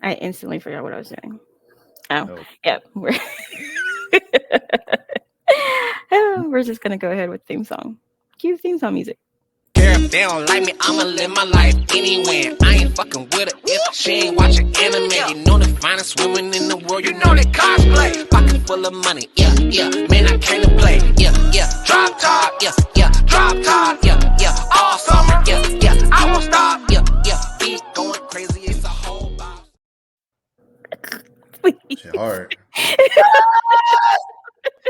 I instantly forgot what I was doing. Oh, Oh, yeah. We're just gonna go ahead with theme song. Cue theme song music. If they don't like me, I'ma live my life anyway. I ain't fucking with her if she ain't watching anime. You know the finest women in the world, you know they cosplay. Pocket full of money, yeah, yeah. Man, I came to play, yeah, yeah. Drop top, yeah, yeah. Drop top, yeah, yeah. All summer, yeah, yeah. I won't stop, yeah, yeah. Beat going crazy, it's a whole box. shit hard.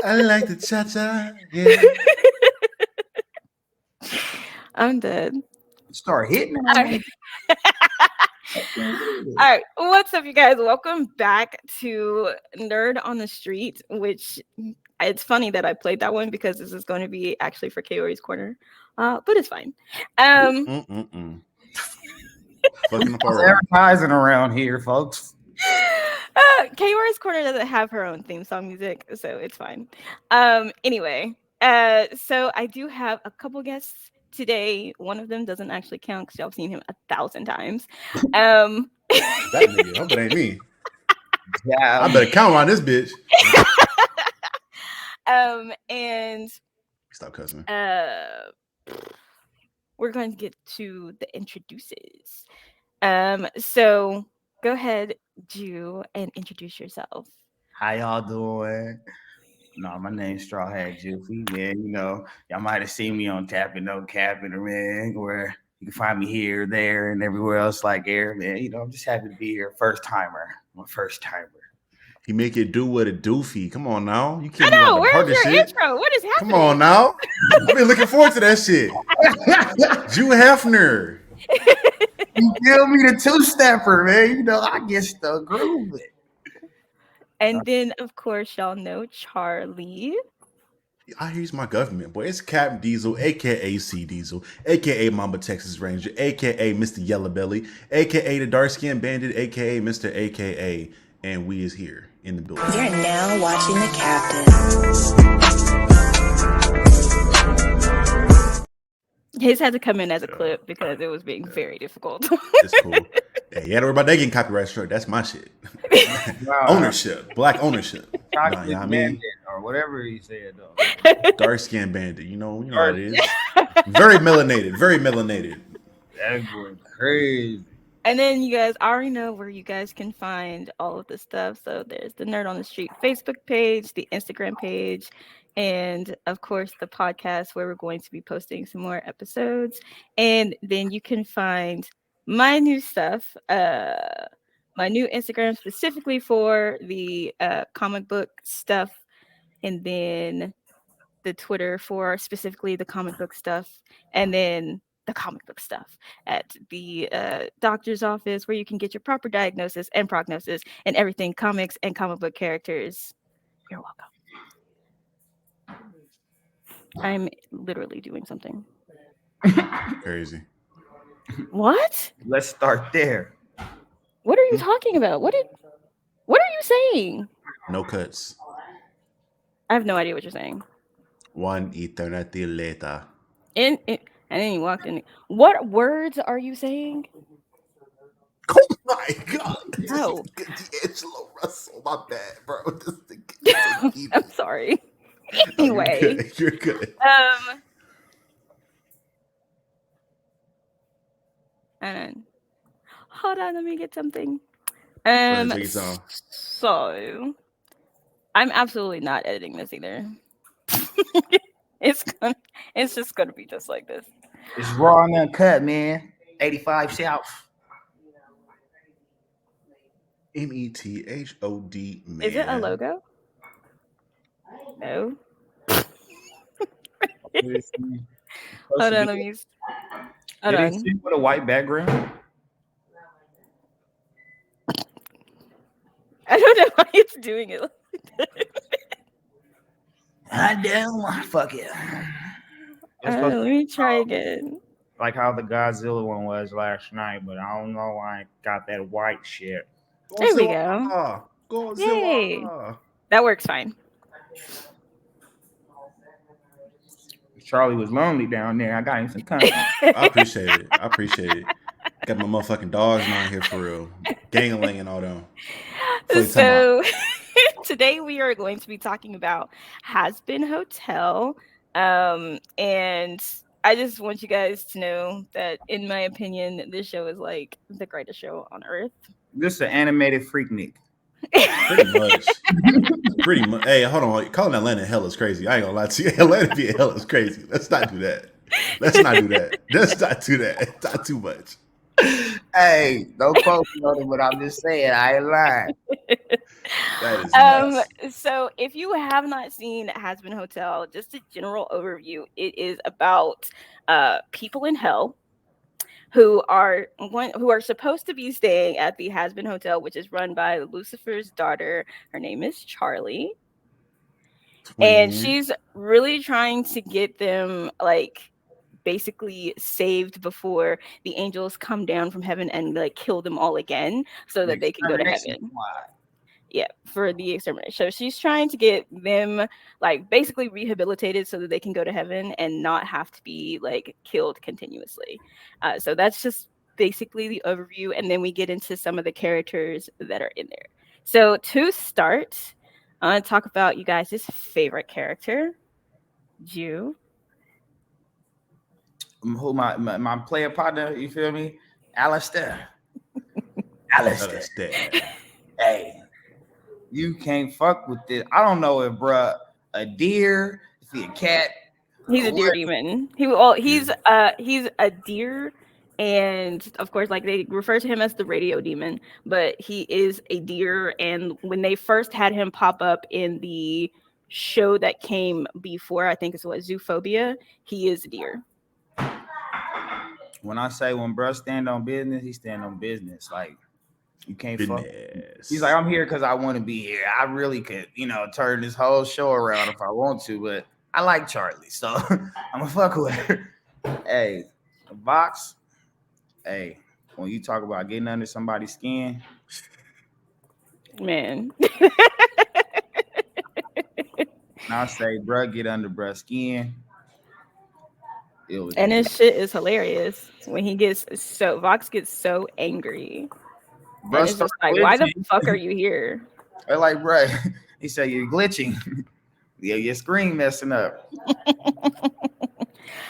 I like the cha-cha, yeah. I'm dead. Start hitting All them. right. All right, what's up, you guys? Welcome back to Nerd on the Street, which it's funny that I played that one because this is going to be actually for Kaori's Corner, but it's fine. Fucking up already. Advertising around here, folks. Kaori's Corner doesn't have her own theme song music, so it's fine. Anyway, so I do have a couple guests today. One of them doesn't actually count because y'all have seen him 1,000 times. That nigga, hope it ain't me. Yeah, I better count on this bitch. And Stop cussing. we're going to get to the introduces. So go ahead, Jew, and introduce yourself. how y'all doing? No, my name's Strawhat Juuffy, man. You know, y'all might have seen me on Tapping No Capping, man, where you can find me here, there, and everywhere else like air, man. You know, I'm just happy to be here. First timer. I'm a first timer. He make it do what a doofy. Come on now. You I can't be know, like the where's hardest your shit. intro? What is happening? Come on now. I've been looking forward to that shit. Jew Hefner. You give me the two-stepper, man. You know, I get the groove it. And then, of course, y'all know Charlie. I here's my government, boy. It's Captain Diesel, aka C Diesel, aka Mamba Texas Ranger, aka Mr. Yellow Belly, aka the Dark Skin Bandit, aka Mr. AKA, and we is here in the building. You're now watching the captain. His had to come in as a clip because it was being very difficult. It's cool. Hey, you gotta worry about that getting copyright struck. That's my shit. Ownership, black ownership. Nah, you know what I mean? Or whatever he said, though. Dark Skin Bandit. You know how it is. Very melanated. Very melanated. That was crazy. And then you guys already know where you guys can find all of this stuff. So there's the Nerd on the Street Facebook page, the Instagram page, and of course the podcast where we're going to be posting some more episodes. And then you can find my new stuff, my new Instagram specifically for the comic book stuff, and then the Twitter for specifically the comic book stuff, and then the comic book stuff at the doctor's office where you can get your proper diagnosis and prognosis and everything comics and comic book characters. You're welcome. I'm literally doing something. Crazy. What? Let's start there. What are you talking about? What are you saying? No cuts. I have no idea what you're saying. One eternity later. And then you walked in. What words are you saying? Oh my god. No. D'Angelo Russell, my bad, bro. I'm sorry. Anyway. You're good. And hold on, let me get something. Take your time. So I'm absolutely not editing this either. It's just gonna be just like this. It's raw and uncut, man. 85 South. METHOD, man. Is it a logo? No. Hold on, let me. Hold Did on. it see with a white background? I don't know why it's doing it. I don't. Fuck it. Let me try again. Like how the Godzilla one was last night, but I don't know why I got that white shit. There we go. Yay. That works fine. Charlie was lonely down there. I got him some company. I appreciate it. Got my motherfucking dogs down here for real. Gang and all them. What you talking about? So today we are going to be talking about Hazbin Hotel. And I just want you guys to know that, in my opinion, this show is like the greatest show on earth. This is an animated Freaknik. Pretty much. Pretty much. Hey, hold on. Calling Atlanta hell is crazy. I ain't gonna lie to you. Atlanta being hell is crazy. Let's not do that. Let's not do that. Let's not do that. It's not too much. Hey, don't quote me on it, but I'm just saying, I ain't lying. That is nuts. So if you have not seen Hazbin Hotel, just a general overview, it is about people in hell who are supposed to be staying at the Hazbin Hotel, which is run by Lucifer's daughter. Her name is Charlie. And Twin. she's really trying to get them like basically saved before the angels come down from heaven and like kill them all again so that they can go to heaven. Yeah, for the extermination. So she's trying to get them like basically rehabilitated so that they can go to heaven and not have to be like killed continuously. So that's just basically the overview, and then we get into some of the characters that are in there. So to start, I want to talk about you guys' favorite character, Jew. Who my player partner, you feel me? Alastor. Alastor. Hey, you can't fuck with this. I don't know if a deer, if he a cat. He's a deer demon. He's a deer, and of course, like they refer to him as the radio demon, but he is a deer. And when they first had him pop up in the show that came before, I think it's what Zoophobia, he is a deer. When I say when bruh stand on business, he stand on business. Like you can't fuck. He's like, I'm here because I want to be here. I really could, turn this whole show around if I want to, but I like Charlie, so I'm gonna fuck with her. Hey, the box. Hey, when you talk about getting under somebody's skin, man. I say, bruh, get under bruh's skin. And his shit is hilarious when Vox gets so angry. Bruh, it's just like, why the fuck are you here? They're like, bruh, he said you're glitching. Yeah, your screen messing up.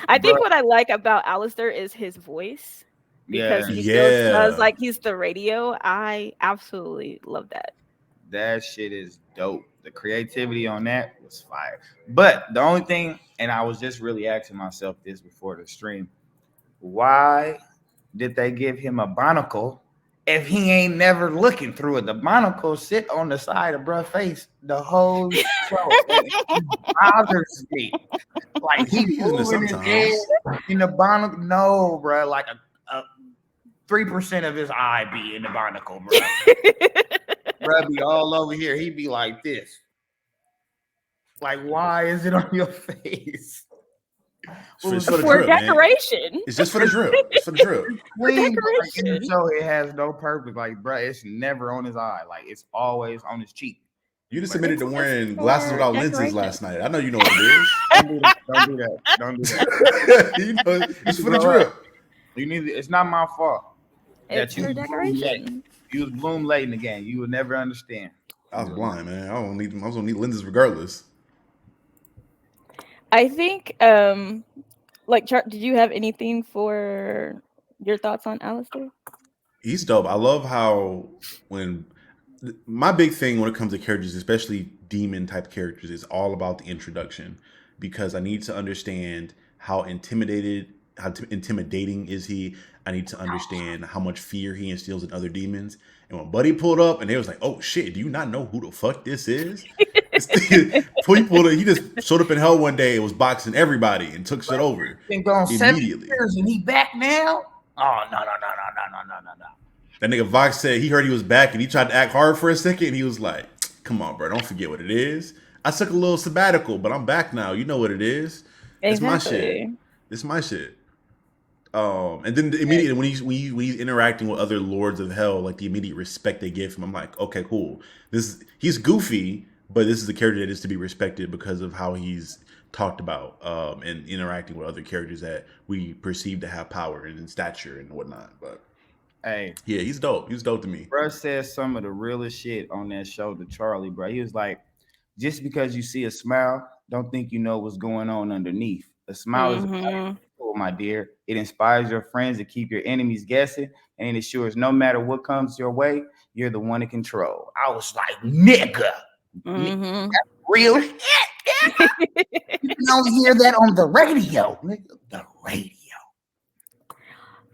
I think what I like about Alastor is his voice. Because he still sounds like he's the radio. I absolutely love that. That shit is dope. The creativity on that was fire. But the only thing, and I was just really asking myself this before the stream, why did they give him a monocle if he ain't never looking through it? The monocle sit on the side of bruh's face the whole show. It bothers me. Like he moving his head in the monocle. No, bruh. Like a 3% of his eye be in the monocle, bruh. Bruh be all over here. He be like this. Like, why is it on your face? For decoration. It's just for the drip. It's for the drip. Decoration. So it has no purpose. Like, bruh, it's never on his eye. Like, it's always on his cheek. You just admitted to wearing glasses without lenses last night. I know you know what it is. Don't do that. Don't do that. It's for the drip. It's not my fault. It's for decoration. You was bloom late in the game. You would never understand. I was blind, man. I was gonna need lenses regardless. I think, did you have anything for your thoughts on Alastor? He's dope. I love how my big thing when it comes to characters, especially demon type characters, is all about the introduction, because I need to understand how intimidating is he. I need to understand how much fear he instills in other demons. And when Buddy pulled up and they was like, "Oh shit, do you not know who the fuck this is?" He just showed up in hell one day. It was boxing everybody and took shit over been gone immediately. 7 years and he back now? Oh no. That nigga Vox said he heard he was back and he tried to act hard for a second. And he was like, "Come on, bro, don't forget what it is. I took a little sabbatical, but I'm back now. You know what it is. It's my shit. It's my shit." And then immediately when he's interacting with other lords of hell, like the immediate respect they give him, I'm like, okay, cool. He's goofy, but this is a character that is to be respected because of how he's talked about and interacting with other characters that we perceive to have power and in stature and whatnot. But Hey, Yeah, he's dope. He's dope to me. bro says some of the realest shit on that show to Charlie, bro. He was like, just because you see a smile, don't think you know what's going on underneath. A smile is a Mhm. tool, my dear. It inspires your friends to keep your enemies guessing, and it ensures no matter what comes your way, you're the one in control. I was like, nigga, Mhm. real shit. You can only hear that on the radio, nigga. The radio.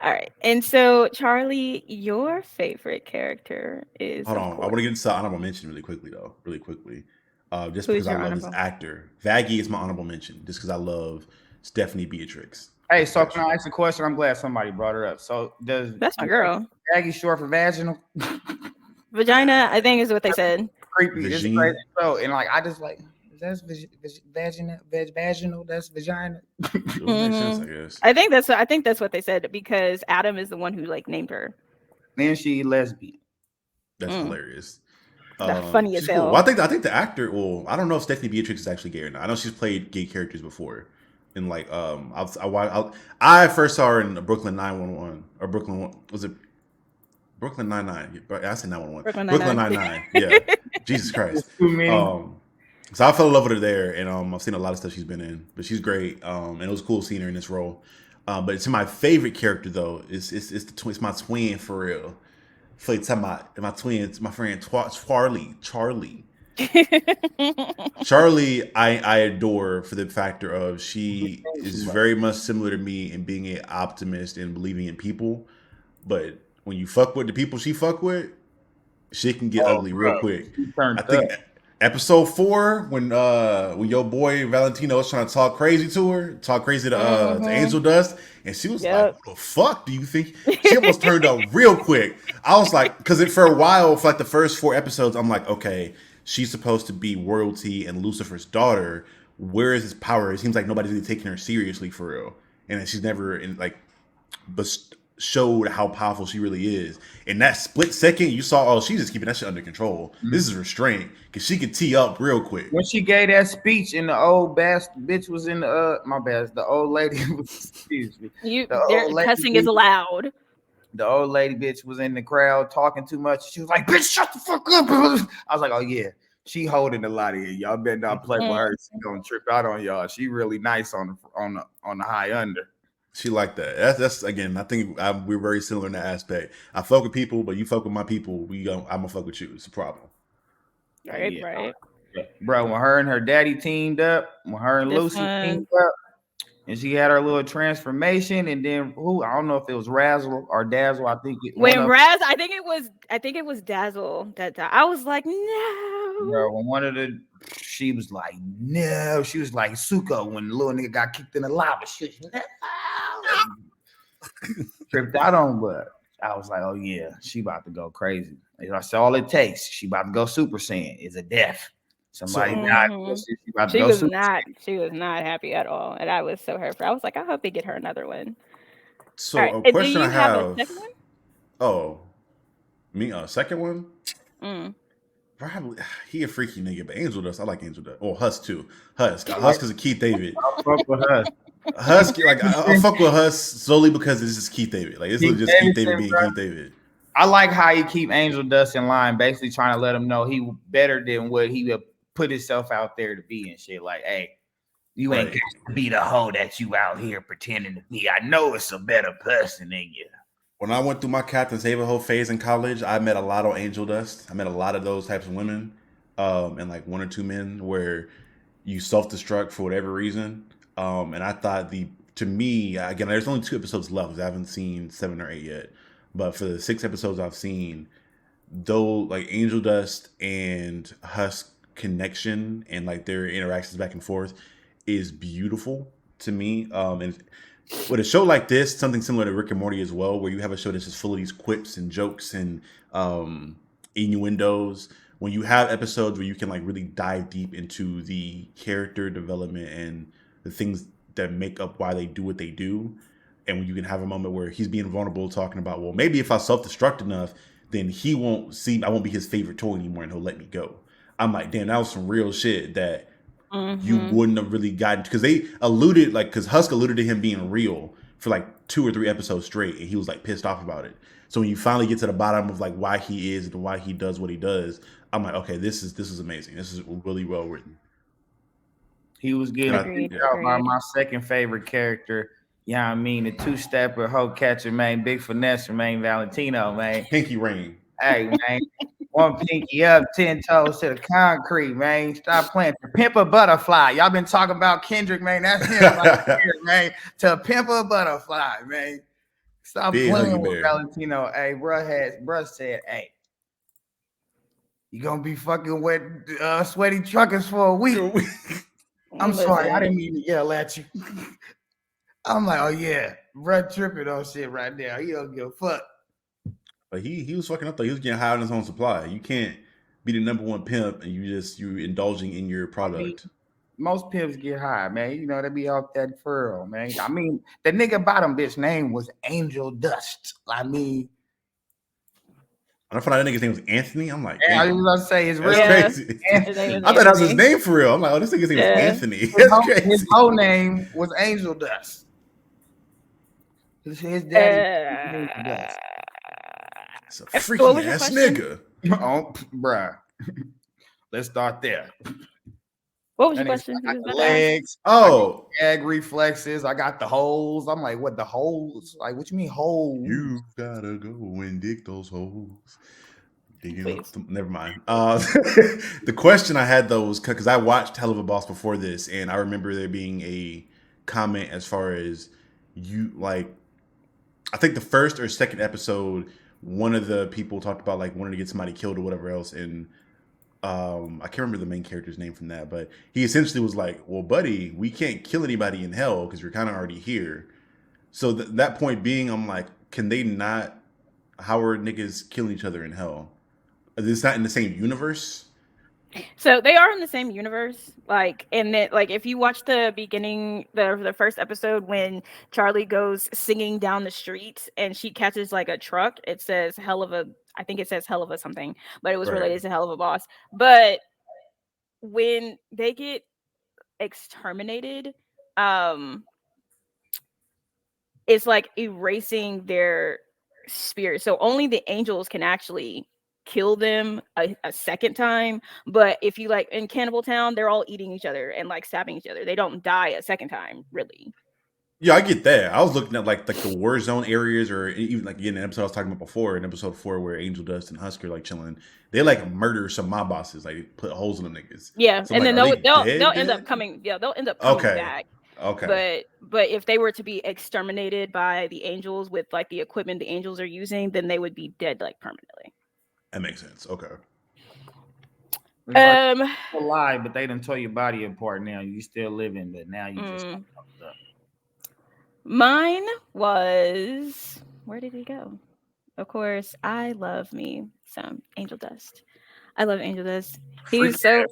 All right. And so, Charlie, your favorite character is, Hold of on, I want course, to get into honorable mention really quickly though, just because who's I your love this honorable? actor. Vaggie is my honorable mention, just because I love Stephanie Beatrix. Hey, so can I ask a question? I'm glad somebody brought her up. So does That's my girl. Aggie short for vaginal? Vagina, I think, is what they said. Creepy. It's crazy. Virginie. So and like I just like that's vaginal. That's vagina. It would make sense, I Mhm. guess. I think that's what they said because Adam is the one who like named her. Then she lesbian. That's Mm. hilarious. That funny as She's cool. Well, hell. I think the actor. Well, I don't know if Stephanie Beatrix is actually gay or not. I know she's played gay characters before. And like, I first saw her in Brooklyn 911 or Brooklyn. Was it Brooklyn 99? I said 911. Brooklyn Brooklyn Nine-Nine. 99. Yeah. Jesus Christ. Too many. So I fell in love with her there, and I've seen a lot of stuff she's been in, but she's great. And it was cool seeing her in this role. But it's my favorite character though. It's my twin for real. For talking about my twin, it's my friend Charlie. Charlie, I adore for the factor of she is very much similar to me in being an optimist and believing in people. But when you fuck with the people she fuck with, shit can get Oh, ugly real bro. quick. She turned I think up. episode 4 when your boy Valentino was trying to talk crazy to her, talk crazy to Angel Dust, and she was like, Yep. "What the fuck do you think?" She almost turned up real quick. I was like, because for a while, for like the first 4 episodes, I'm like, okay, she's supposed to be royalty and Lucifer's daughter. Where is his power? It seems like nobody's really taking her seriously for real, and then she's never in like, but showed how powerful she really is. In that split second, you saw, oh, she's just keeping that shit under control. This is restraint because she could tee up real quick. When she gave that speech and the old bitch was in the my bad, the old lady excuse me. Their cussing is allowed. The old lady bitch was in the crowd talking too much. She was like, "Bitch, shut the fuck up." I was like, "Oh yeah, she holding a lot of it. Y'all better not play with her. She gonna trip out on y'all. She really nice on the high under." She like that. That's again. I think we're very similar in that aspect. I fuck with people, but you fuck with my people. I'm gonna fuck with you. It's a problem. Right, Yeah. right. Bro, when her and her daddy teamed up, when her and This Lucy one. teamed up, and she had her little transformation, and then I don't know if it was Razzle or Dazzle. I think When Raz, I think it was Dazzle that I was like, no. bro, when she was like, no, she was like Suko when the little nigga got kicked in the lava. She was, no. Tripped out on, but I was like, oh yeah, she about to go crazy. That's all it takes. She about to go Super Saiyan. Is a death. Somebody died. She was not happy at all, and I was so hurt for. I was like, I hope they get her another one. So All right. a Do question you I have have. a second one? Oh, me a second one? Mm. Probably he a freaky nigga, but Angel Dust. I like Angel Dust. Oh, Husk too. Husk is a Keith David. I fuck with Husk. Husk, like I fuck with Husk solely because it's just Keith David. Like it's just Keith David being Keith David. I like how he keep Angel Dust in line, basically trying to let him know he better than what he would put himself out there to be and shit. Like, hey, you ain't got to be the hoe that you out here pretending to be. I know it's a better person than you. When I went through my Captain Save-A-Hoe phase in college, I met a lot of Angel Dust. I met a lot of those types of women, and like 1 or 2 men where you self-destruct for whatever reason. And I thought to me, again, there's only 2 episodes left because I haven't seen 7 or 8 yet. But for the 6 episodes I've seen, though, like Angel Dust and Husk connection and like their interactions back and forth is beautiful to me. And with a show like this, something similar to Rick and Morty as well, where you have a show that's just full of these quips and jokes and innuendos. When you have episodes where you can like really dive deep into the character development and the things that make up why they do what they do, and when you can have a moment where he's being vulnerable, talking about, well, maybe if I self-destruct enough, then I won't be his favorite toy anymore, and he'll let me go. I'm like, damn, that was some real shit that you wouldn't have really gotten, because they alluded, like, because Husk alluded to him being real for like 2 or 3 episodes straight, and he was like pissed off about it. So when you finally get to the bottom of like why he is and why he does what he does, I'm like, okay, this is amazing. This is really well written. He was getting Agreed. out by my second favorite character. Yeah, I mean the two-stepper, hoe catcher, man, big finesse, man, Valentino, man. Pinky Rain. Hey, man, one pinky up, 10 toes to the concrete, man. Stop playing. To Pimp a Butterfly. Y'all been talking about Kendrick, man. That's him right here, man. To Pimp a Butterfly, man. Stop Big playing Huggy with Bear. Valentino. Hey, bruh said, hey, you gonna be fucking with sweaty truckers for a week. I'm sorry, I didn't mean to yell at you. I'm like, oh yeah, bruh tripping on shit right now. He don't give a fuck. But he was fucking up though. He was getting high on his own supply. You can't be the number one pimp and you indulging in your product. Most pimps get high, man. You know, they be off that furrow, man. I mean, the nigga bottom bitch name was Angel Dust. I mean, I found out that nigga's name was Anthony. I'm like, I was gonna say it's real crazy. I thought that was his name for real. I'm like, oh, this nigga's name is Anthony. That's crazy. His whole name was Angel Dust. His daddy was Angel Dust. It's a freaky ass nigga. Oh, bruh. Let's start there. What was your question? I got the legs. Oh, gag reflexes. I got the holes. I'm like, what the holes? Like, what you mean holes? You gotta go and dig those holes. Never mind. The question I had though was because I watched Hell of a Boss before this, and I remember there being a comment as far as you like. I think the first or second episode, one of the people talked about like wanting to get somebody killed or whatever else, and I can't remember the main character's name from that, but he essentially was like, well, buddy, we can't kill anybody in hell because you're kind of already here. So that point being, I'm like, can they not? How are niggas killing each other in hell? It's not in the same universe. So they are in the same universe, like, and that, like, if you watch the beginning, the first episode when Charlie goes singing down the street and she catches like a truck, it says hell of a, I think it says hell of a something, but it was related to Hell of a Boss. But when they get exterminated, it's like erasing their spirit. So only the angels can actually kill them a second time. But if you like in Cannibal Town, they're all eating each other and like stabbing each other. They don't die a second time, really. Yeah, I get that. I was looking at like the war zone areas, or even like again, an episode I was talking about before, in episode 4, where Angel Dust and Husker like chilling. They like murder some mob bosses, like put holes in them niggas. Yeah, so and like, then they'll end up coming. Yeah, they'll end up coming back. Okay. But if they were to be exterminated by the angels with like the equipment the angels are using, then they would be dead like permanently. That makes sense. Okay. Alive, but they didn't tear your body apart. Now you still living, but now you just up. Mine was, where did he go? Of course, I love me some Angel Dust. I love Angel Dust. He's so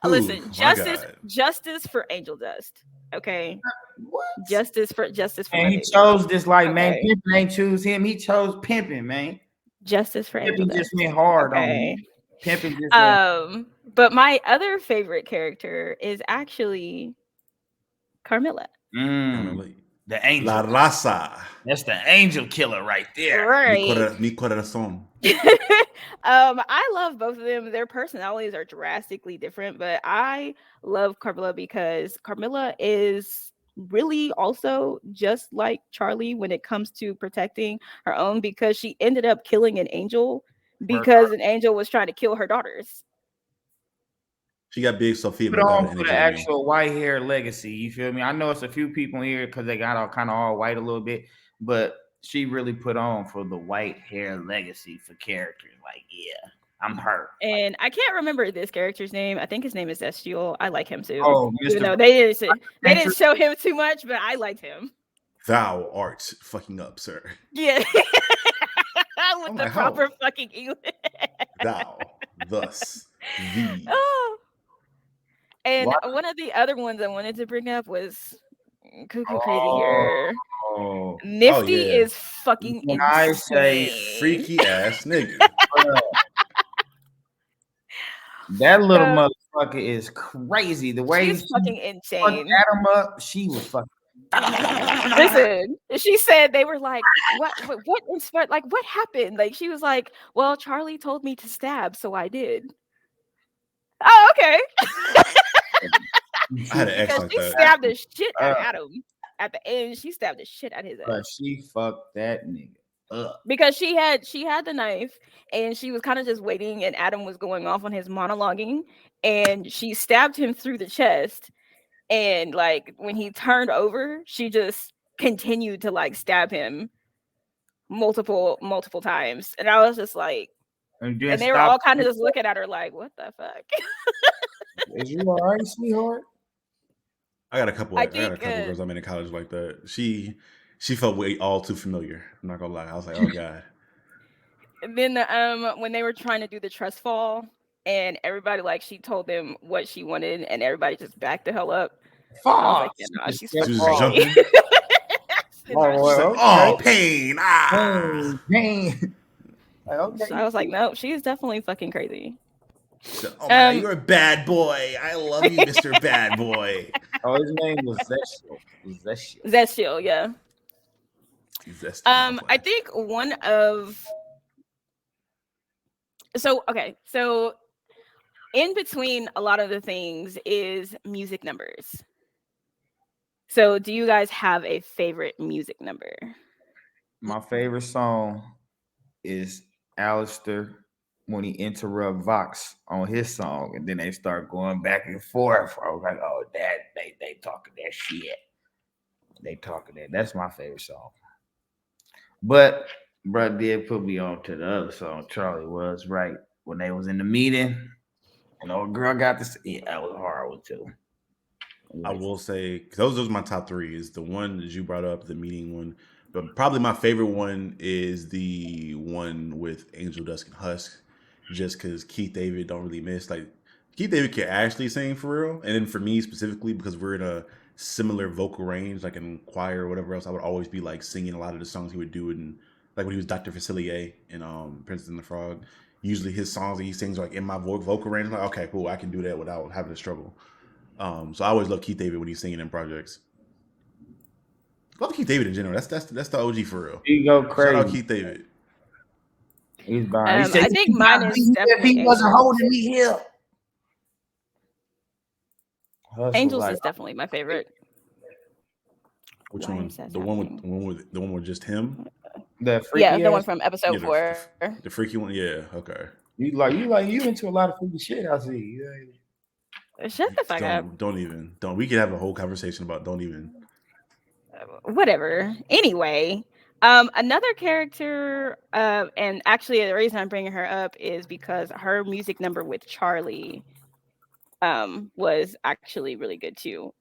listen, justice for Angel Dust. Okay. What? Justice for and he chose this like man, pimping ain't choose him. He chose pimping, man. Justice for Angel Dust. Just went hard on me. Pimping just but my other favorite character is actually Carmilla. The angel. La raza. That's the angel killer right there. Right. Mi corazón. I love both of them. Their personalities are drastically different, but I love Carmilla because Carmilla is really also just like Charlie when it comes to protecting her own, because she ended up killing an angel because an angel was trying to kill her daughters. She got big Sophia. Put on for the actual white hair legacy. You feel me? I know it's a few people here because they got all kind of all white a little bit, but she really put on for the white hair legacy for characters. Like, yeah, I'm her. And I can't remember this character's name. I think his name is Estiel. I like him too. Oh, even though they didn't show him too much, but I liked him. Thou art fucking up, sir. Yeah. With the proper fucking English. Thou, thus, thee. Oh. And one of the other ones I wanted to bring up was Cuckoo Crazy here. Nifty is fucking insane. I say freaky ass nigga. That little motherfucker is crazy. The way she's fucking insane. Adam up, she was fucking Listen, she said they were like, what inspired, like, what happened? Like, she was like, well, Charlie told me to stab, so I did. Oh, okay. I had an ex Because like she that. stabbed the shit out Uh, of Adam. At the end, she stabbed the shit out of his but ass. she fucked that nigga up. Because she had the knife and she was kind of just waiting and Adam was going off on his monologuing and she stabbed him through the chest and like when he turned over, she just continued to like stab him multiple times. And I was just like, And then and they were stop. all kind of just looking at her like, what the fuck? Is you all right, sweetheart? I got a couple. I I got a think couple girls I met in college like that. She felt way all too familiar. I'm not gonna lie. I was like, oh god. and then when they were trying to do the trust fall and everybody like she told them what she wanted and everybody just backed the hell up. I was Fuck. like, yeah, She nah, just she's She kept fucking was just off. crazy. jumping. Nah, Oh, She's she's like, well, fucking okay. oh, crazy. pain. Ah. Pain. Like, So okay. I was like, no, she's definitely fucking crazy. She said, oh my god, Um, you're a bad boy. I love you, Mr. Bad Boy. Oh, his name was Zeshio. Zeshio. Zestiel, yeah. Zesty. No, I'm I playing. think one of so in between a lot of the things is music numbers. So do you guys have a favorite music number? My favorite song is Alistair when he interrupt Vox on his song, and then they start going back and forth. I was like, oh, that they talking that shit. They talking that. That's my favorite song. But bro did put me on to the other song. Charlie was right when they was in the meeting, and old girl got this. Yeah, that was a hard one too. I will say those are my top three. Is the one that you brought up, the meeting one, but probably my favorite one is the one with Angel Dusk and Husk, just because Keith David don't really miss. Like Keith David can actually sing for real, and then for me specifically because we're in a similar vocal range, like in choir or whatever else, I would always be like singing a lot of the songs he would do in like when he was Dr. Facilier in Princess and the Frog. Usually his songs that he sings like in my vocal range. I'm like, okay, cool, I can do that without having to struggle. So I always love Keith David when he's singing in projects. Love Keith David in general. That's the OG for real. He go Shout out crazy. Keith David. He's behind. He said, I think mine is if definitely he wasn't Angels. holding me here. Hustle Angels like is definitely my favorite. Which Why one? is that The one with happening? the one with just him. the Yeah, freaky the one ass. from Yeah, episode 4. the freaky one. Yeah, okay. You into a lot of freaky shit. I see. Shut the fuck up. Don't even don't. We could have a whole conversation about don't even. Whatever. Anyway, another character, and actually the reason I'm bringing her up is because her music number with Charlie, was actually really good too.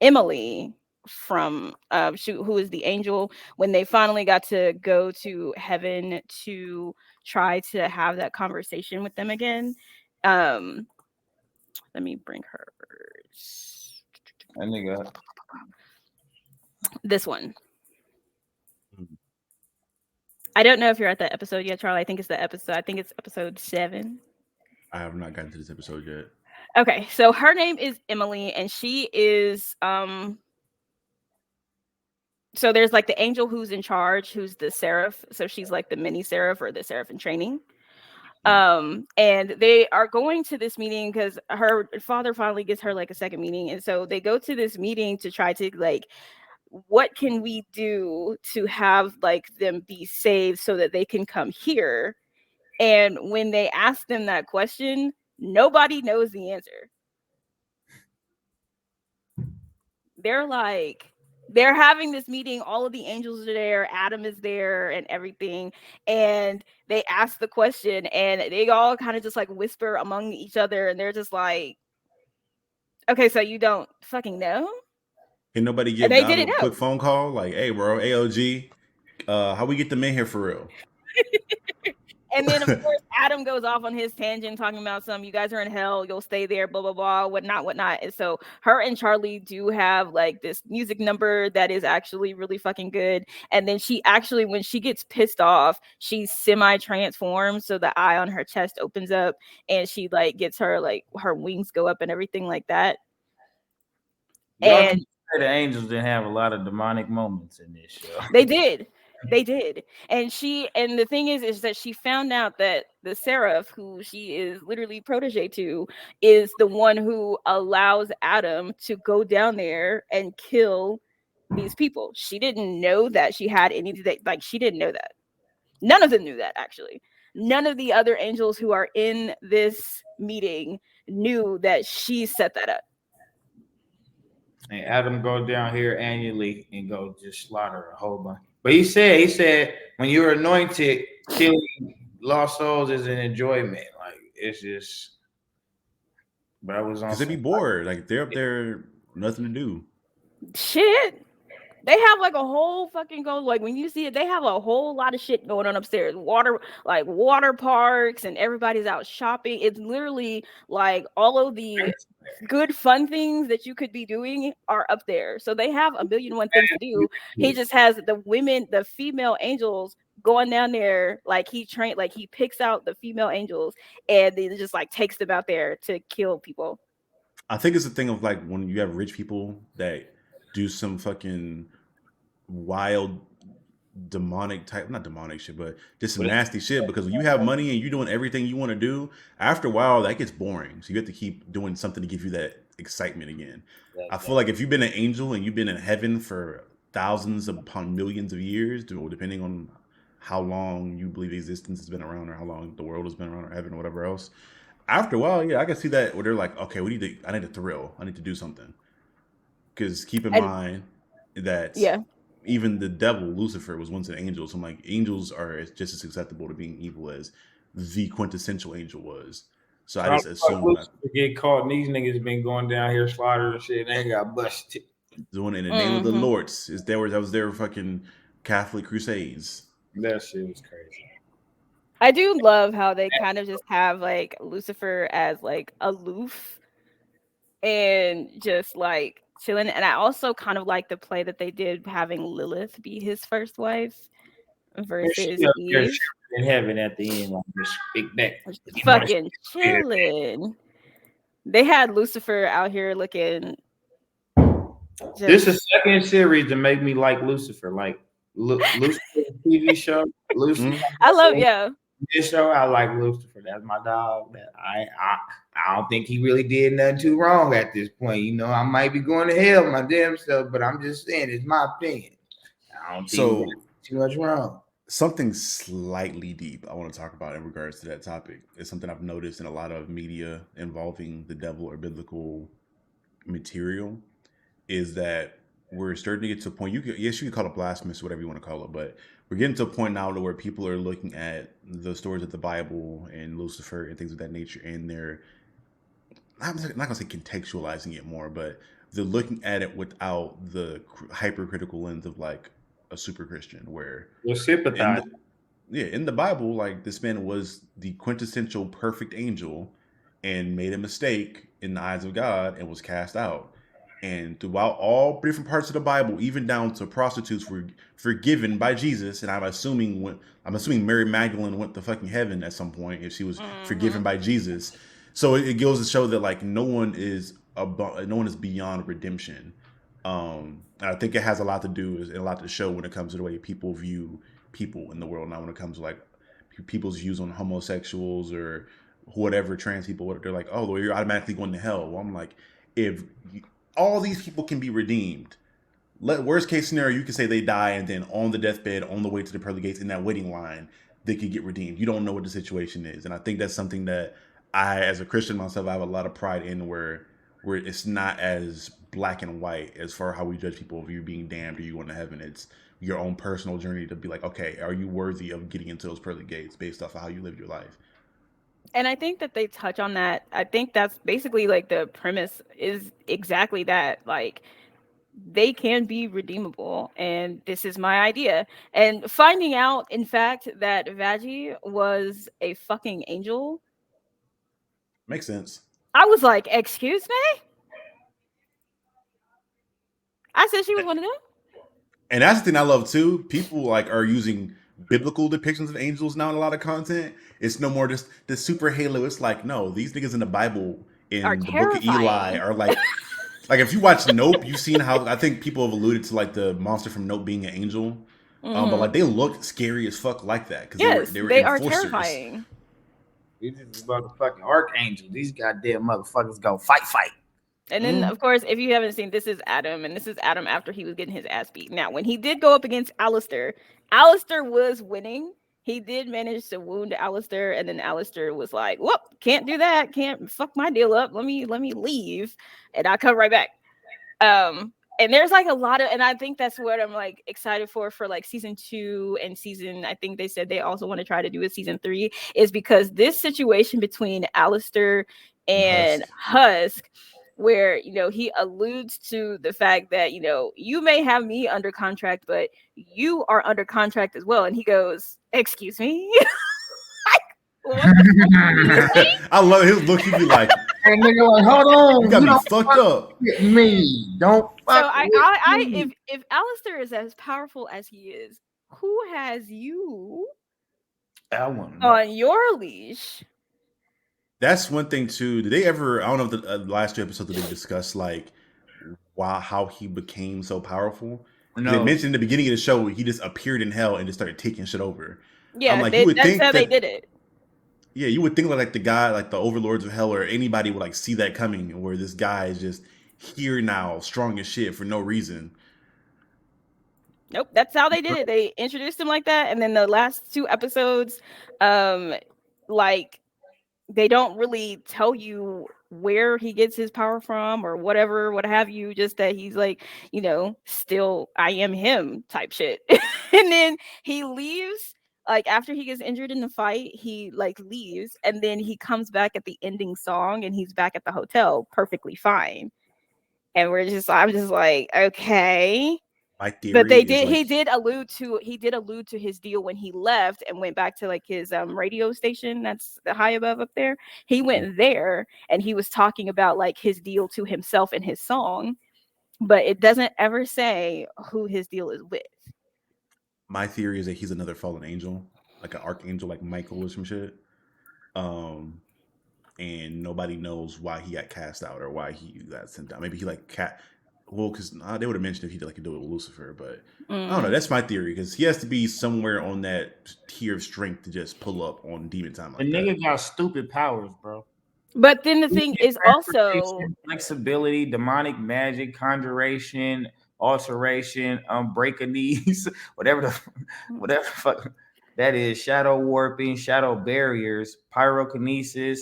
Emily from who is the angel when they finally got to go to heaven to try to have that conversation with them again. Um, let me bring her. That nigga. This one. Hmm. I don't know if you're at that episode yet, Charlie. I think it's the episode. I think it's episode 7. I have not gotten to this episode yet. Okay, so her name is Emily, and she is So there's like the angel who's in charge, who's the seraph. So she's like the mini seraph or the seraph in training. And they are going to this meeting because her father finally gets her like a second meeting, and so they go to this meeting to try to like, what can we do to have like them be saved so that they can come here? And when they ask them that question, nobody knows the answer. They're having this meeting, all of the angels are there, Adam is there and everything, and they ask the question and they all kind of just like whisper among each other and they're just like, okay, so you don't fucking know? Can nobody And give they Dom didn't a know. quick phone call? Like, hey, bro, AOG, how we get them in here for real? And then of course Adam goes off on his tangent talking about you guys are in hell, you'll stay there, blah blah blah, whatnot. And so her and Charlie do have like this music number that is actually really fucking good. And then she actually, when she gets pissed off, she semi transforms, so the eye on her chest opens up and she like gets her like her wings go up and everything like that. Y'all And keep The angels didn't have a lot of demonic moments in this show. They did. They did. And the thing is that she found out that the seraph, who she is literally protege to, is the one who allows Adam to go down there and kill these people. She didn't know that she had any, like, she didn't know that. None of them knew that, actually. None of the other angels who are in this meeting knew that she set that up. And Adam go down here annually and go just slaughter a whole bunch. But he said when you're anointed, killing lost souls is an enjoyment. Like it's just. But I was on. Because they'd be bored. Like they're up there, nothing to do. Shit. They have like a whole fucking like when you see it, they have a whole lot of shit going on upstairs. Water parks, and everybody's out shopping. It's literally like all of the good fun things that you could be doing are up there. So they have a million and one things to do. He just has the female angels going down there, like he picks out the female angels and then just like takes them out there to kill people. I think it's a thing of like when you have rich people that do some fucking wild demonic type, not demonic shit, but just some nasty shit. Because when you have money and you're doing everything you want to do, after a while that gets boring. So you have to keep doing something to give you that excitement again. I feel like if you've been an angel and you've been in heaven for thousands upon millions of years, depending on how long you believe existence has been around or how long the world has been around or heaven or whatever else, after a while, yeah, I can see that where they're like, okay, I need a thrill. I need to do something. Because keep in mind that even the devil, Lucifer, was once an angel. So I'm like, angels are just as susceptible to being evil as the quintessential angel was. So I just assume Lucifer get caught and these niggas been going down here slaughtering and shit and they got busted. Doing it in the name of the Lord. That was their fucking Catholic crusades. That shit was crazy. I do love how they kind of just have like Lucifer as like aloof and just like chilling. And I also kind of like the play that they did having Lilith be his first wife versus Eve. In heaven at the end, like this big neck, fucking chilling. They had Lucifer out here looking. This is second series to make me like Lucifer, like Lucifer TV show. Lucifer, I love this show. I like Lucifer. That's my dog. That I don't think he really did nothing too wrong at this point. You know, I might be going to hell my damn self, but I'm just saying it's my opinion. I don't think too much wrong. Something slightly deep I want to talk about in regards to that topic is something I've noticed in a lot of media involving the devil or biblical material is that we're starting to get to a point, you can call it blasphemous, whatever you want to call it, but we're getting to a point now where people are looking at the stories of the Bible and Lucifer and things of that nature, and they're I'm not going to say contextualizing it more, but they're looking at it without the hypercritical lens of like a super Christian, where you're sympathizing. In the Bible, like this man was the quintessential perfect angel and made a mistake in the eyes of God and was cast out. And throughout all different parts of the Bible, even down to prostitutes were forgiven by Jesus. And I'm assuming Mary Magdalene went to fucking heaven at some point if she was forgiven by Jesus. So it goes to show that like no one is beyond redemption. I think it has a lot to do and a lot to show when it comes to the way people view people in the world now. When it comes to like people's views on homosexuals or whatever, trans people, they're like, oh, well, you're automatically going to hell. Well, I'm like, if all these people can be redeemed, worst case scenario, you can say they die and then on the deathbed, on the way to the pearly gates, in that waiting line, they could get redeemed. You don't know what the situation is, and I think that's something that I, as a Christian myself, I have a lot of pride in, where it's not as black and white as far as how we judge people if you're being damned or you going to heaven. It's your own personal journey to be like, okay, are you worthy of getting into those pearly gates based off of how you lived your life? And I think that they touch on that. I think that's basically like the premise is exactly that. Like they can be redeemable, and this is my idea. And finding out, in fact, that Vagi was a fucking angel makes sense. I was like, excuse me? I said she was one of them. And that's the thing I love too. People like are using biblical depictions of angels now in a lot of content. It's no more just the super halo. It's like, no, these niggas in the Bible in the book of Eli are like Like if you watch Nope, you've seen how I think people have alluded to like the monster from Nope being an angel, but Hmm. like they looked scary as fuck like that because Yes, they were they are enforcers. terrifying. These is motherfucking archangels. These goddamn motherfuckers go fight. And then, Mm. of course, if you haven't seen, this is Adam, and this is Adam after he was getting his ass beat. Now, when he did go up against Alistair, Alistair was winning. He did manage to wound Alistair, and then Alistair was like, "Whoop, can't do that. Can't fuck my deal up. Let me leave, and I'll come right back." And there's like a lot of, and I think that's what I'm like excited for like season 2 and season, I think they said they also want to try to do a season 3, is because this situation between Alistair And and Husk. Husk, where he alludes to the fact that you may have me under contract, but you are under contract as well, and he goes, "Excuse me." Like, what the fuck do you say? I love his look. He'd be like, And nigga like, hold "You on, got you me don't fucked fuck up." with me. Don't So fuck with me. if Alistair is as powerful as he is, who has you I want to know. on your leash? That's one thing too. Did they ever? I don't know if the last 2 episodes did they discuss like why how he became so powerful? Because they No, mentioned in the beginning of the show he just appeared in hell and just started taking shit over. I'm Yeah, like, you would that's think how they that did it. yeah, you would think like the guy, like the overlords of hell or anybody would like see that coming, where this guy is just here now, strong as shit for no reason. Nope, that's how they did it. They introduced him like that, and then the last 2 episodes, um, like they don't really tell you where he gets his power from or whatever, what have you, just that he's like, still I am him type shit. And then he leaves, like after he gets injured in the fight, he like leaves, and then he comes back at the ending song and he's back at the hotel perfectly fine. And I'm just like, okay. My But theory is like he did allude to his deal when he left and went back to like his radio station that's high above up there. He went there and he was talking about like his deal to himself in his song, but it doesn't ever say who his deal is with. my theory is that he's another fallen angel, like an archangel, like Michael or some shit. Um, and nobody knows why he got cast out or why he got sent down. Maybe he like cat. Well, because they would have mentioned if he did like do it with Lucifer, but I don't know. Mm. That's my theory because he has to be somewhere on that tier of strength to just pull up on demon time the like that. nigga got stupid powers, bro. But then the thing is also, Transportation, flexibility, demonic magic, conjuration, alteration, unbreakanese, whatever the fuck that is, shadow warping, shadow barriers, pyrokinesis,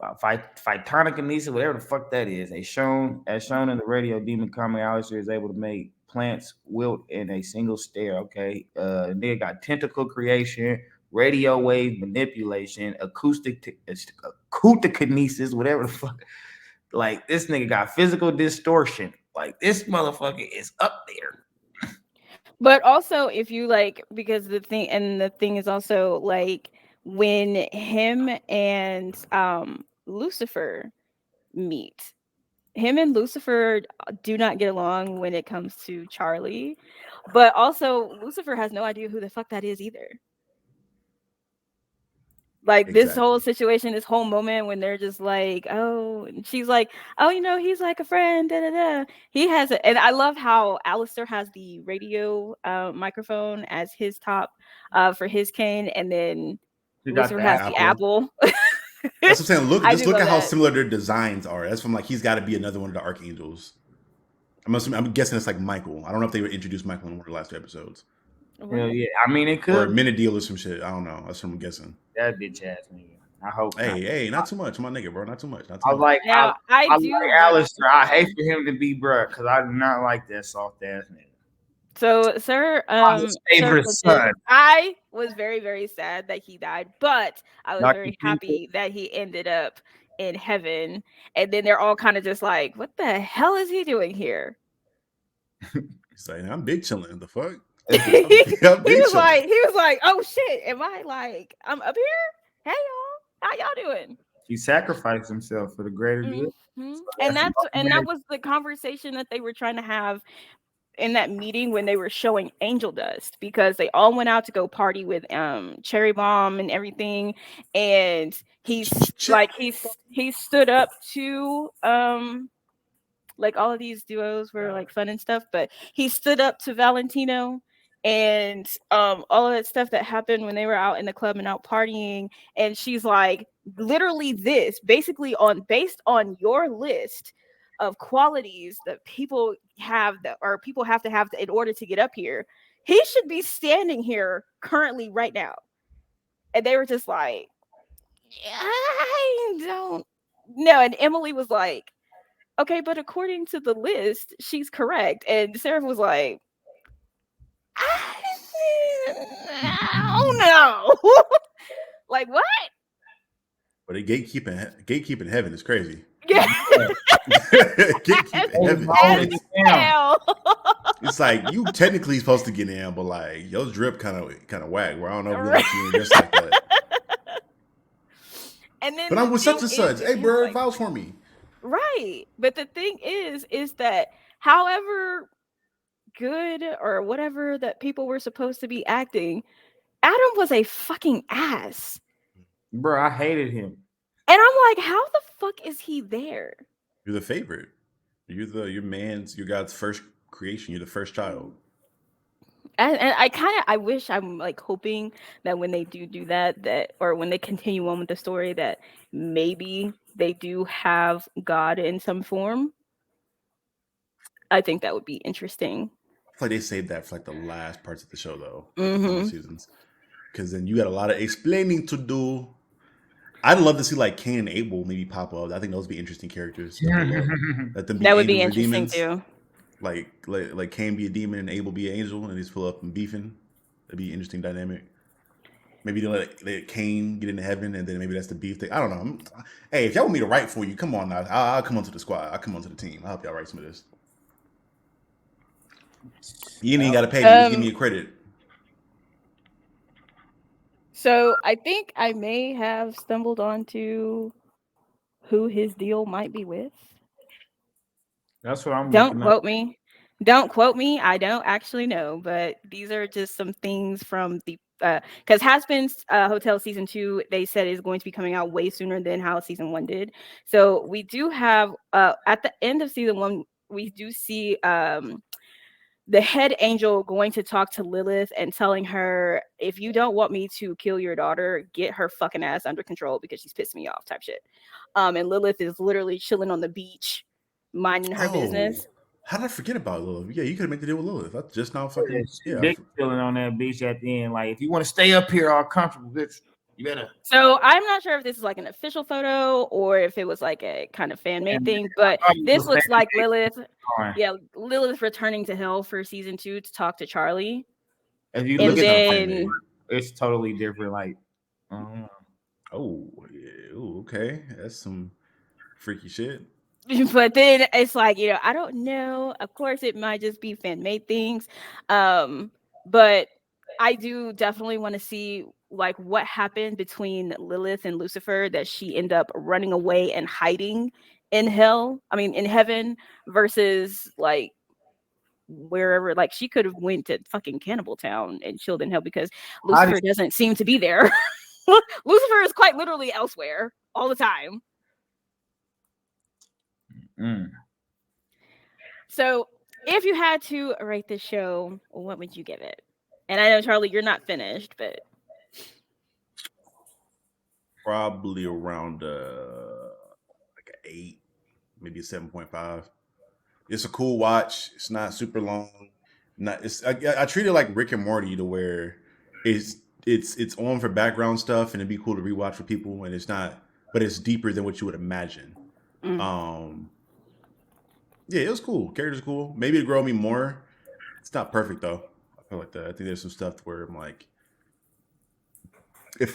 phytokinesis, whatever the fuck that is. As shown in the radio, demon comic Alistair is able to make plants wilt in a single stare. Okay, nigga got tentacle creation, radio wave manipulation, acoustic whatever the fuck. Like this nigga got physical distortion. Like this motherfucker is up there. but also if you like, because the thing is also like when him and Lucifer meet, him and Lucifer do not get along when it comes to Charlie, but also Lucifer has no idea who the fuck that is either. Like this whole Exactly. situation, this whole moment when they're just like, oh, and she's like, oh, he's like a friend, da da da. He has it, and I love how Alistair has the radio microphone as his top for his cane, and then You got Lucifer the has the Apple. apple. That's what I'm saying. Look, I just do look love at how that. similar their designs are. That's from like he's got to be another one of the archangels. I'm guessing it's like Michael. I don't know if they would introduce Michael in one of the last 2 episodes hell yeah. I mean, it or could be Menadil or some shit. I don't know. That's what I'm guessing. that bitch ass nigga. I hope not. Hey, not too much, my nigga, bro. Not too much. Not too I much. like I, Now I I do like like. Alistair. I hate for him to be bruh, because I do not like that soft ass nigga. So, sir, I'm his favorite Legit, son. I was very, very sad that he died, but I was Lucky very people. happy that he ended up in heaven. And then they're all kind of just like, "What the hell is he doing here?" He's like, I'm big chilling. The fuck? he I'm big chilling. was like, "Oh shit, am I like I'm up here? Hey y'all, how y'all doing?" He sacrificed himself for the greater good. Mhm. So And that's the that ultimate. was the conversation that they were trying to have in that meeting when they were showing Angel Dust, because they all went out to go party with Cherry Bomb and everything, and he stood up to Like all of these duos were like fun and stuff, but he stood up to Valentino and all of that stuff that happened when they were out in the club and out partying. And she's like, literally this, basically on based on your list of qualities that people have that or people have to have in order to get up here, he should be standing here currently right now. And they were just like, I don't know. And Emily was like, okay, but according to the list, she's correct. And Sarah was like, oh no. Like what? But gatekeeping heaven is crazy. Yeah. Gatekeeping heaven. As hell. It's like you technically supposed to get in, but like your drip kind of whack. Where I don't know if we like you just like that. And then but I'm with such and such. Hey, bro, like, vouch for me. Right. But the thing is that however good or whatever that people were supposed to be acting, Adam was a fucking ass. Bro, I hated him. And I'm like, how the fuck is he there? You're the favorite. You're God's first creation. You're the first child. And I wish, I'm like hoping that when they do that or when they continue on with the story, that maybe they do have God in some form. I think that would be interesting. I feel like they saved that for like the last parts of the show though, Mm-hmm. seasons, because then you got a lot of explaining to do. I'd love to see like Cain and Abel maybe pop up. I think those would be interesting characters. That would be interesting too. Like Cain be a demon and Abel be an angel, and they just pull up and beefing. That'd be an interesting dynamic. Maybe they let Cain get into heaven, and then maybe that's the beef thing. I don't know. Hey, if y'all want me to write for you, come on now. I'll come onto the squad. I'll come onto the team. I'll help y'all write some of this. You ain't got to pay me. Just give me a credit. So I think I may have stumbled onto who his deal might be with. That's what I'm. Don't quote me. Don't quote me. I don't actually know, but these are just some things from the because Hazbin's Hotel season 2, they said is going to be coming out way sooner than how season 1 did. So we do have at the end of season 1, we do see the head angel going to talk to Lilith and telling her, if you don't want me to kill your daughter, get her fucking ass under control because she's pissing me off type shit. And Lilith is literally chilling on the beach, minding her business. How did I forget about Lilith? Yeah, you could have made the deal with Lilith. That's just now fucking chilling on that beach at the end. Like, if you want to stay up here all comfortable, bitch, you better. So I'm not sure if this is like an official photo or if it was like a kind of fan made thing, but this looks like Lilith. Yeah, Lilith returning to hell for season 2 to talk to Charlie. If you look at the it's totally different. Like, okay, that's some freaky shit. But then it's like, I don't know. Of course, it might just be fan made things, but I do definitely want to see like what happened between Lilith and Lucifer that she ended up running away and hiding in heaven versus like wherever. Like she could have went to fucking Cannibal Town and chilled in hell because Lucifer doesn't seem to be there. Lucifer is quite literally elsewhere all the time. So if you had to rate this show, what would you give it? And I know, Charlie, you're not finished, but probably around like an 8, maybe a 7.5. It's a cool watch. It's not super long. I treat it like Rick and Morty, to where it's on for background stuff, and it'd be cool to rewatch for people. And it's not, but it's deeper than what you would imagine. Yeah, it was cool. Character's cool. Maybe it'd grow me more. It's not perfect though. I feel like that. I think there's some stuff where I'm like,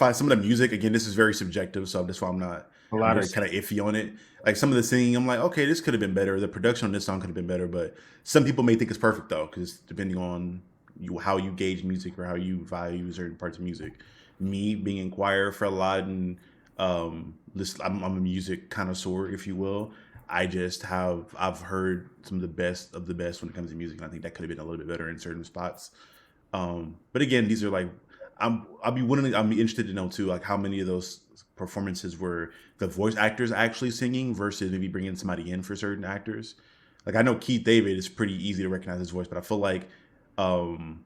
some of the music, again, this is very subjective, so that's why I'm not kind of iffy on it. Like some of the singing, I'm like, okay, this could have been better. The production on this song could have been better, but some people may think it's perfect though, because depending on how you gauge music or how you value certain parts of music. Me being in choir for a lot, and I'm a music connoisseur, if you will. I've heard some of the best when it comes to music, and I think that could have been a little bit better in certain spots. But again, these are like, I'm interested to know too, like how many of those performances were the voice actors actually singing versus maybe bringing somebody in for certain actors. Like I know Keith David is pretty easy to recognize his voice, but I feel like um,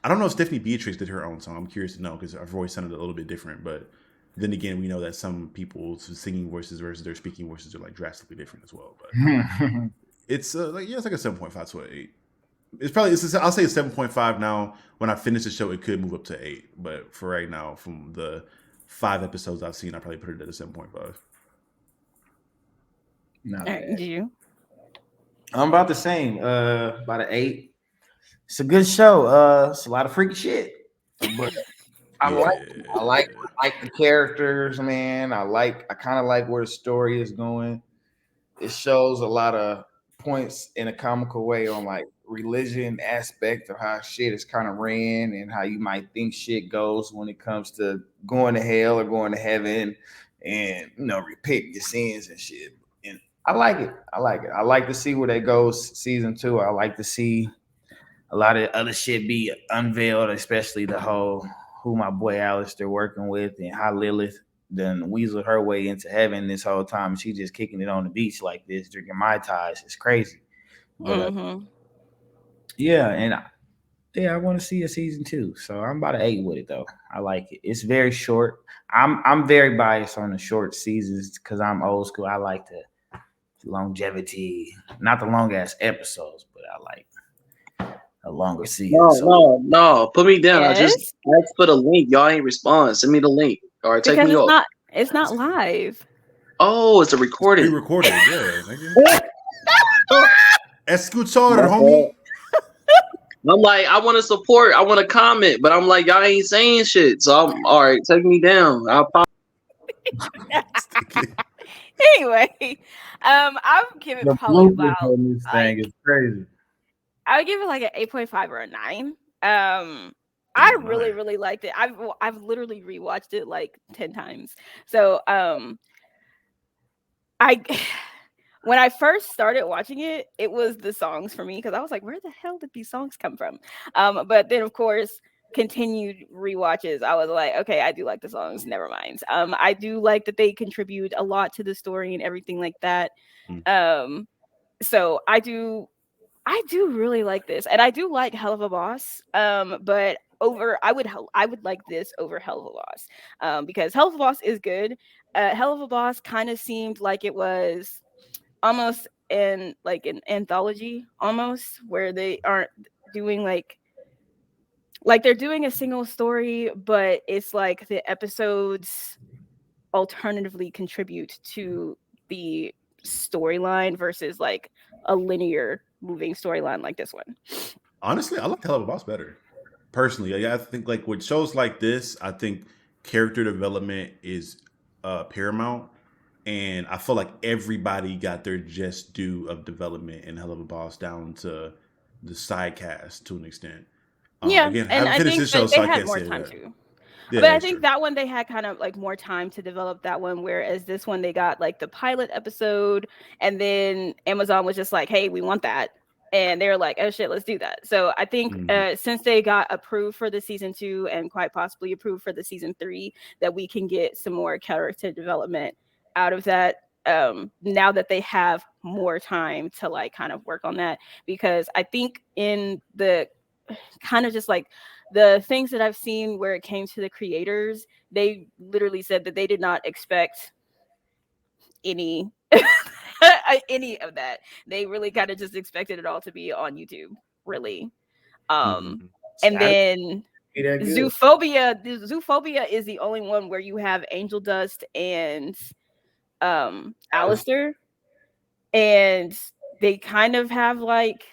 I don't know if Stephanie Beatriz did her own song. I'm curious to know because her voice sounded a little bit different. But then again, we know that some people's singing voices versus their speaking voices are like drastically different as well. But it's like it's like a 7.5 to an 8. I'll say a 7.5 now. When I finish the show, it could move up to 8. But for right now, from the 5 episodes I've seen, I probably put it at a 7.5. Not All right, bad. do you? I'm about the same. About an 8. It's a good show. It's a lot of freaky shit, but I Yeah. like the characters, man. I kind of like where the story is going. It shows a lot of points in a comical way on like religion aspect of how shit is kind of ran and how you might think shit goes when it comes to going to hell or going to heaven and repent your sins and shit. And I like it. I like it. I like to see where that goes season 2. I like to see a lot of other shit be unveiled, especially the whole who my boy Alastor working with and how Lilith done weasel her way into heaven this whole time. She just kicking it on the beach like this, drinking Mai Tais. It's crazy. But Mm-hmm. yeah, and I want to see a season 2. So I'm about an 8 with it though. I like it. It's very short. I'm very biased on the short seasons because I'm old school. I like the longevity, not the long ass episodes, but I like a longer season. No, So no. Put me down. I just Yes, asked for the link. Y'all ain't respond. Send me the link. Or take because me off. it's not live. Oh, it's a recording. Pre-recorded, yeah. Nigga. My Escuchar, fault. homie. I'm like, I want to support. I want to comment, but I'm like, y'all ain't saying shit. So I'm all right. Take me down. I'll pop. Anyway, I would give it the probably bloopers about on this like thing is crazy. I would give it like an 8.5 or a 9. I Damn, really, nice. really liked it. I've literally rewatched it like 10 times. So I when I first started watching it, it was the songs for me because I was like, where the hell did these songs come from? But then of course continued rewatches, I was like, okay, I do like the songs. Never mind. I do like that they contribute a lot to the story and everything like that. Mm. So I do really like this, and I do like Hell of a Boss. But I would like this over Hell of a Boss, because Hell of a Boss is good. Hell of a Boss kind of seemed like it was almost in like an anthology, almost where they aren't doing like they're doing a single story, but it's like the episodes alternatively contribute to the storyline versus like a linear moving storyline like this one. Honestly, I like Hell of a Boss better. Personally, I think like with shows like this, I think character development is paramount, and I feel like everybody got their just due of development in Hell of a Boss down to the side cast to an extent. Yeah, Again, I and haven't I finished think this show, they so I had can't more say time that. to. Yeah, But I that's think true. that one they had kind of like more time to develop that one, whereas this one they got like the pilot episode, and then Amazon was just like, "Hey, we want that," and they were like, "Oh shit, let's do that." So I think Mhm. since they got approved for the season 2 and quite possibly approved for the season 3, that we can get some more character development out of that. Now that they have more time to like kind of work on that, because I think in the kind of just like the things that I've seen where it came to the creators, they literally said that they did not expect any any of that. They really kind of just expected it all to be on YouTube, really. Um Mhm. It's and gotta then be that good. Zoophobia is the only one where you have Angel Dust and Alistair, and they kind of have like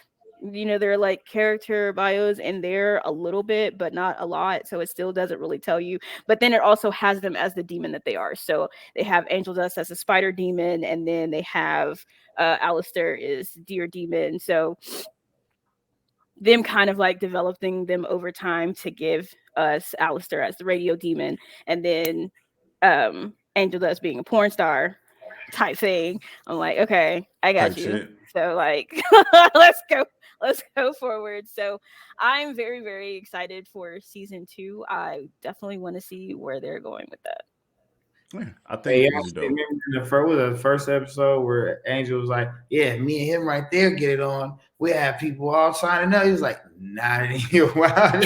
they're like character bios in there a little bit but not a lot, so it still doesn't really tell you, but then it also has them as the demon that they are. So they have Angel Dust as a spider demon, and then they have Alistair is deer demon. So them kind of like developing them over time to give us Alistair as the radio demon, and then Angel Dust being a porn star type thing. I'm like, okay, I Type got you. shit. So like let's go let's go forward. So I'm very, very excited for season 2. I definitely want to see where they're going with that. Yeah, I think Hey, it y'all was still dope. remember the first episode where Angel was like, "Yeah, me and him right there get it on. We have people all signing up." He was like, "Not in your wild.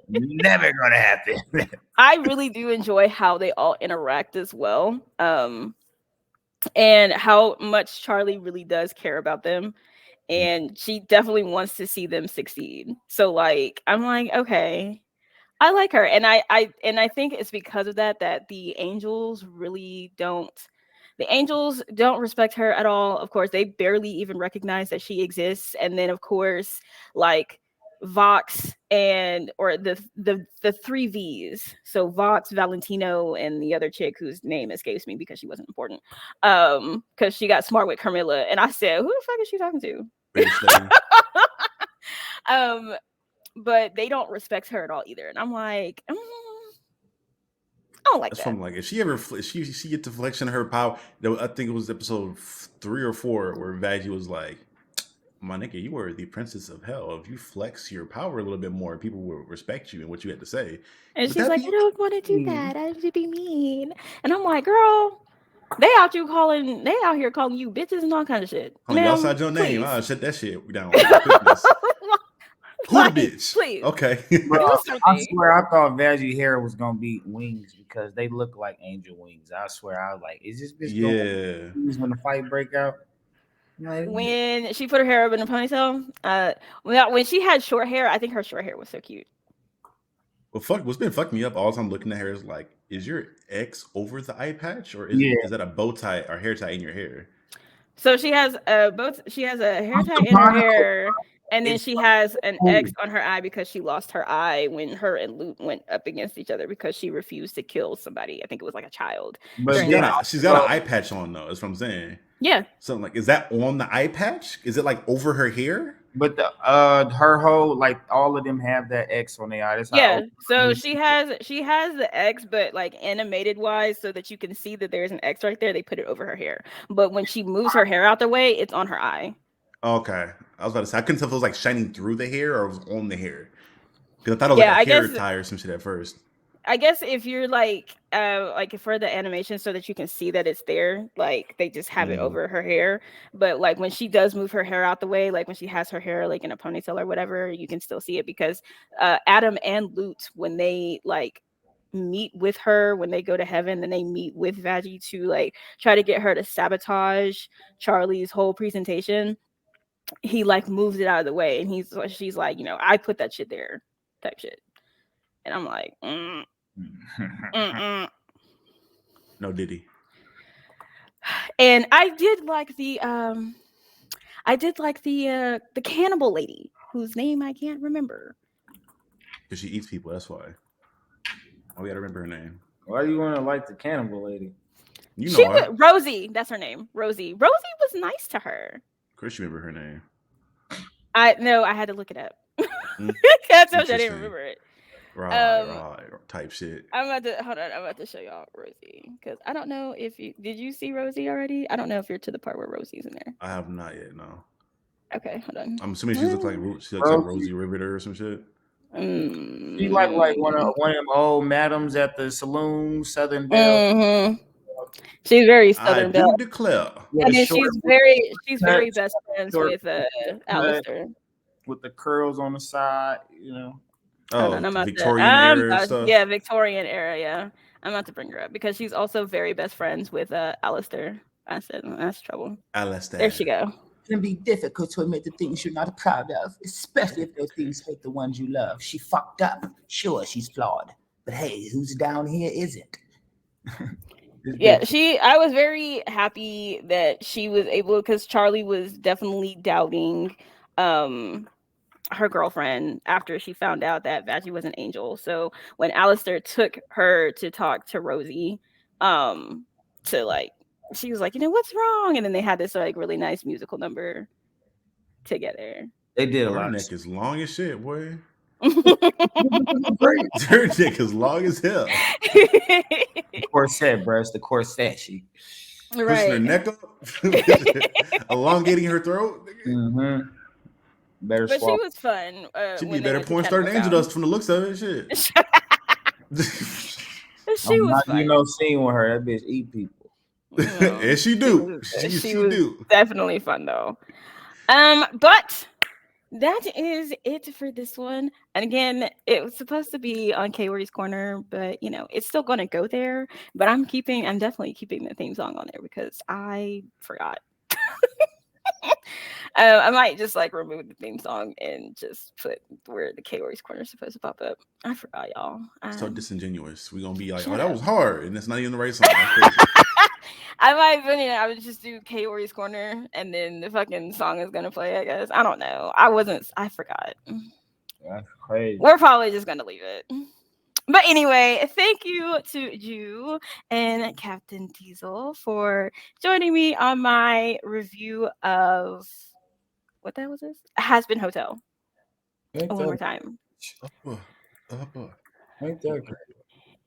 Never gonna happen." I really do enjoy how they all interact as well. And how much Charlie really does care about them. And she definitely wants to see them succeed. So like I'm like, okay, I like her. And I think it's because of that that the angels don't respect her at all. Of course, they barely even recognize that she exists. And then of course, like Vox and or the three V's. So Vox, Valentino, and the other chick whose name escapes me because she wasn't important. Because she got smart with Carmilla. And I said, who the fuck is she talking to? Bitch lady. um, but they don't respect her at all either. And I'm like, I don't like That's that. from like if she ever she get the flexion of her power. I think it was episode 3 or 4 where Vaggie was like, "My nigga, you were the princess of hell. If you flex your power a little bit more, people will respect you and what you had to say." And Would she's that like, I be? don't want to do that. I have to be mean. And I'm like, girl, they out here calling you bitches and all kind of shit. Calling you Ma'am, outside your name. please. I'll shut that shit down with the quickness. Who the Like, bitch? please. Okay. Bro, Do I something. swear I thought Veggie hair was gonna be wings because they look like angel wings. I swear I was like, is this bitch gonna Yeah. wings when the fight break out? Like, When she put her hair up in a ponytail, when she had short hair, I think her short hair was so cute. Well, what's been fucking me up all the time looking at her is like, is your X over the eye patch or yeah, is that a bow tie or hair tie in your hair? So she has she has a hair tie in her Monica, hair, and then it's she has an cool. X on her eye because she lost her eye when her and Luke went up against each other because she refused to kill somebody. I think it was like a child But during She's the then got fight. a she's got an also, eye patch on though. That's what I'm saying. Yeah. So like, is that on the eye patch? Is it like over her hair? but the her whole like all of them have that X on their eye. That's how Yeah. So she has the X, but like animated wise, so that you can see that there's an X right there. They put it over her hair, but when she moves her hair out the way, it's on her eye. Okay, I was about to say I couldn't tell if it was like shining through the hair or it was on the hair because I thought it was Yeah, like a hair tie or some shit at first. I guess if you're like for the animation so that you can see that it's there, like they just have it Mm. over her hair. But like when she does move her hair out the way, like when she has her hair like in a ponytail or whatever, you can still see it because Adam and Lute, when they like meet with her when they go to heaven, then they meet with Vaggie to like try to get her to sabotage Charlie's whole presentation. He like moves it out of the way and she's like, I put that shit there type shit. And I'm like, mm-mm. No, did he? And I did like the cannibal lady whose name I can't remember. Because she eats people. That's why. Oh, we gotta remember her name. Why do you want to like the cannibal lady? You know her. Rosie, that's her name. Rosie was nice to her. Of course, you remember her name. I had to look it up. Mm, That's how I didn't interesting. remember it. Right, type shit. I'm about to show y'all Rosie because I don't know if did you see Rosie already? I don't know if you're to the part where Rosie's in there. I have not yet. No, Okay, hold on. I'm assuming she looks like Rosie Riveter or some shit. She like one of them old madams at the saloon, Southern Belle. Mm-hmm. She's very I Southern do Belle. declare. And then she's very best friends with Alastor. With the curls on the side, Oh, Hold on, Victorian era stuff. yeah, Victorian era, yeah. I'm about to bring her up because she's also very best friends with Alastor. I said that's trouble. Alastor. There she go. It can be difficult to admit the things you're not proud of, especially if those things hurt the ones you love. She fucked up. Sure, she's flawed. But hey, who's down here isn't? Yeah, I was very happy that she was able, because Charlie was definitely doubting her girlfriend after she found out that Vaggie was an angel. So when Alastor took her to talk to Rosie, to like, she was like, what's wrong? And then they had this like really nice musical number together. They did a Her lot. neck is long as shit, boy. Great. Her neck is long as hell. The corset, bro. It's the corset. She pushing her neck up, elongating her throat. Mm-hmm. Better But swap. she was fun. She'd be a better porn star than Angel Dust from the looks of it. Shit. She was You funny. know, scene with her, that bitch eat people. And she do. She She was do. definitely fun though. But that is it for this one. And again, it was supposed to be on K Worry's Corner, but it's still gonna go there. But I'm definitely keeping the theme song on there because I forgot. I might just like remove the theme song and just put where the K Worry's Corner is supposed to pop up. I forgot, y'all. So disingenuous. We're gonna be like, oh, Shut that up. was hard, and it's not even the right song. That's crazy. I might have I would just do K Worry's Corner and then the fucking song is gonna play, I guess. I don't know. I forgot. That's crazy. We're probably just gonna leave it. But anyway, thank you to you and Captain Diesel for joining me on my review of what the hell was this? Hazbin Hotel. Ain't One more that, time. ain't that crazy?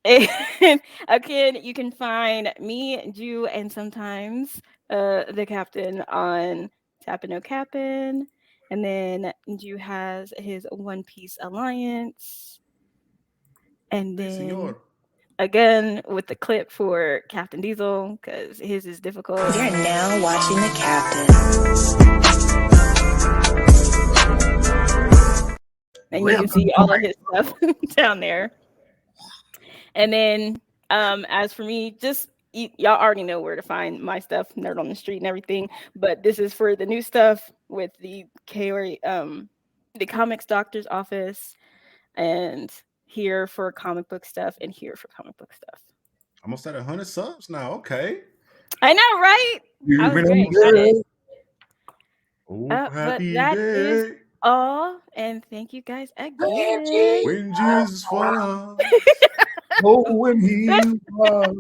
And again, you can find me, Jew, and sometimes the captain on Tappin' No Cappin'. And then Jew has his One Piece Alliance. And Si, then senor. again with the clip for Captain Diesel, because his is difficult. You're now watching the captain. And you can see all of his stuff down there. And then as for me, just y'all already know where to find my stuff, Nerd on the Street and everything. But this is for the new stuff with the the Comics Doctor's Office, and here for comic book stuff, and here for comic book stuff. Almost at 100 subs now. Okay. I know, right? I was very excited. Oh, But happy that is day all, and thank you guys again. when Jesus falls. Oh, when he was.